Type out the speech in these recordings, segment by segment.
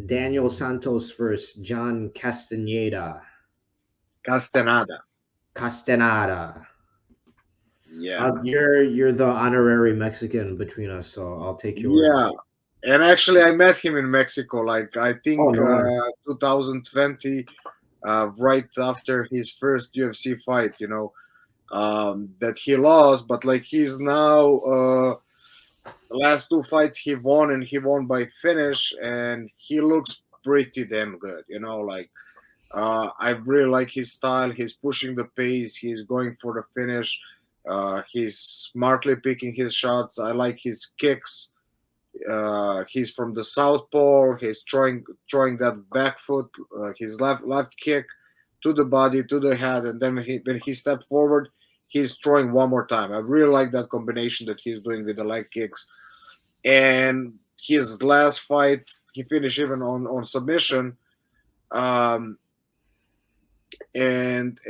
Daniel Santos versus John Castaneda. Castaneda. Castaneda. Yeah. You're the honorary Mexican between us, so I'll take your word. Yeah. And actually, I met him in Mexico, like I Oh think no way. 2020, right after his first UFC fight, that he lost, but like he's now the last two fights he won, and he won by finish, and he looks pretty damn good, like I really like his style. He's pushing the pace, he's going for the finish, he's smartly picking his shots. I like his kicks. He's from the southpaw. He's throwing that back foot, his left kick to the body, to the head, and then when he stepped forward, he's throwing one more time. I really like that combination that he's doing with the leg kicks. And his last fight, he finished even on submission. Um, and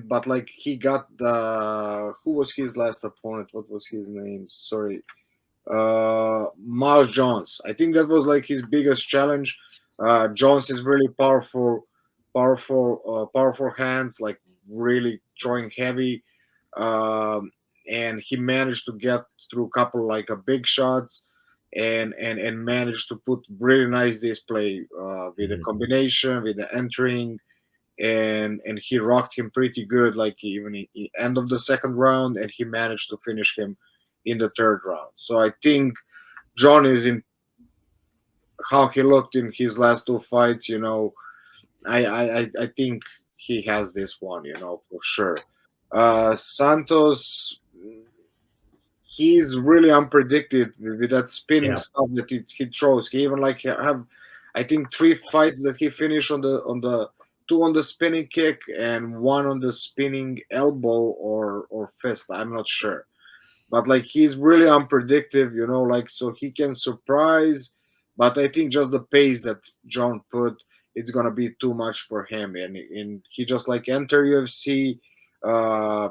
but like he got the who was his last opponent? What was his name? Sorry, Miles Jones. I think that was like his biggest challenge. Jones is really powerful hands, like really throwing heavy, and he managed to get through a couple like a big shots, and managed to put really nice display with the Mhm. combination, with the entering, and he rocked him pretty good, like even in the end of the second round, and he managed to finish him in the third round. So I think John is in how he looked in his last two fights. I think he has this one, for sure. Santos, he's really unpredicted with that spinning Yeah. stuff that he throws. He even like have, I think, three fights that he finished on the two on the spinning kick and one on the spinning elbow or fist. I'm not sure, but like he's really unpredictable, like so he can surprise. But I think just the pace that John put, it's gonna be too much for him, and he just like enter UFC. Uh,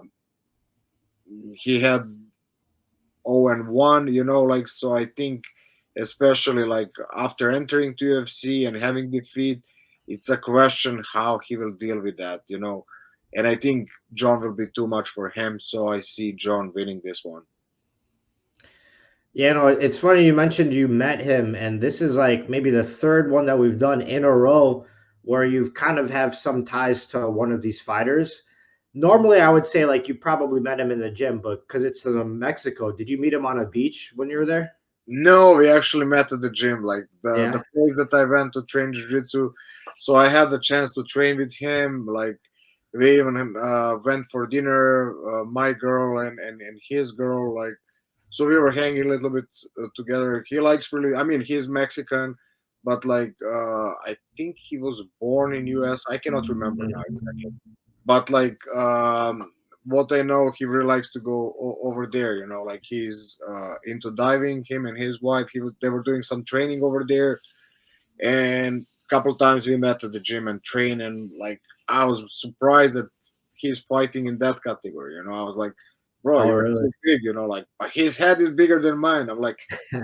he had 0-1, like so. I think, especially like after entering to UFC and having defeat, it's a question how he will deal with that. And I think John will be too much for him, so I see John winning this one. Yeah, no, it's funny you mentioned you met him, and this is like maybe the third one that we've done in a row where you've kind of have some ties to one of these fighters. Normally, I would say like you probably met him in the gym, but because it's in Mexico, did you meet him on a beach when you were there? No, we actually met at the gym, like the Yeah. place that I went to train jiu-jitsu. So I had the chance to train with him. Like we even went for dinner, my girl and his girl. Like so we were hanging a little bit together. He likes really. I mean, he's Mexican, but like I think he was born in U.S. I cannot remember now exactly, but like what I know, he really likes to go over there. Like he's into diving. Him and his wife, they were doing some training over there, and a couple times we met at the gym and train. And like I was surprised that he's fighting in that category. I was like, bro, Oh, you're really? too big. Like his head is bigger than mine. I'm like,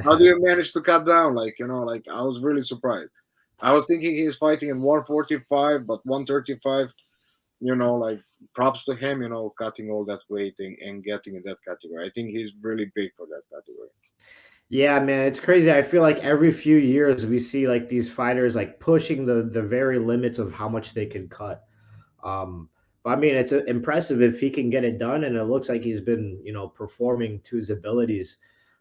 how do you manage to cut down? Like like I was really surprised. I was thinking he's fighting in 145, but 135, like props to him, cutting all that weight and getting in that category. I think he's really big for that category. Yeah, man, it's crazy. I feel like every few years we see like these fighters like pushing the very limits of how much they can cut. But I mean, it's impressive if he can get it done, and it looks like he's been, performing to his abilities.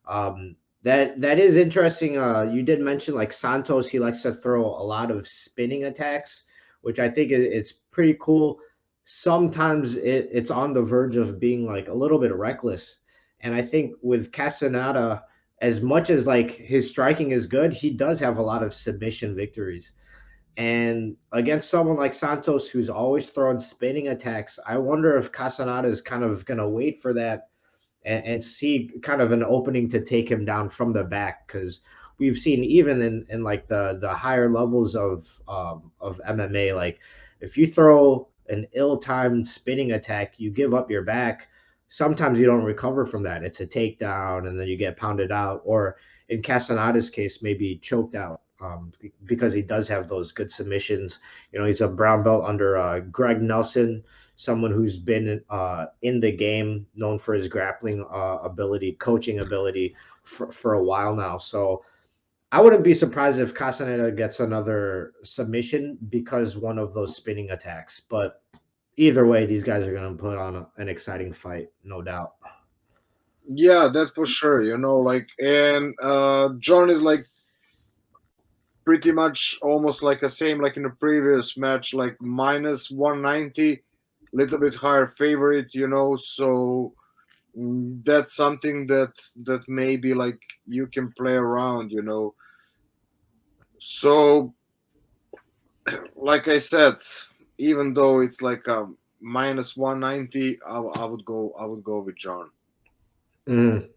That is interesting. You did mention like Santos; he likes to throw a lot of spinning attacks, which I think it's pretty cool. Sometimes it's on the verge of being like a little bit reckless, and I think with Castaneda, as much as like his striking is good, he does have a lot of submission victories. And against someone like Santos, who's always throwing spinning attacks, I wonder if Casanata is kind of going to wait for that and see kind of an opening to take him down from the back. Because we've seen even in like the higher levels of MMA, like if you throw an ill-timed spinning attack, you give up your back. Sometimes you don't recover from that. It's a takedown, and then you get pounded out, or in Casanata's case, maybe choked out. because he does have those good submissions. You know, he's a brown belt under Greg Nelson, someone who's been in the game, known for his grappling ability, coaching ability for a while now. So I wouldn't be surprised if Castaneda gets another submission because one of those spinning attacks. But either way, these guys are going to put on an exciting fight, no doubt. Yeah, that's for sure. Like, and John is like pretty much almost like the same like in the previous match, like minus 190, little bit higher favorite. So that's something that maybe like you can play around. So like I said, even though it's like a minus 190, I would go with John. Mm.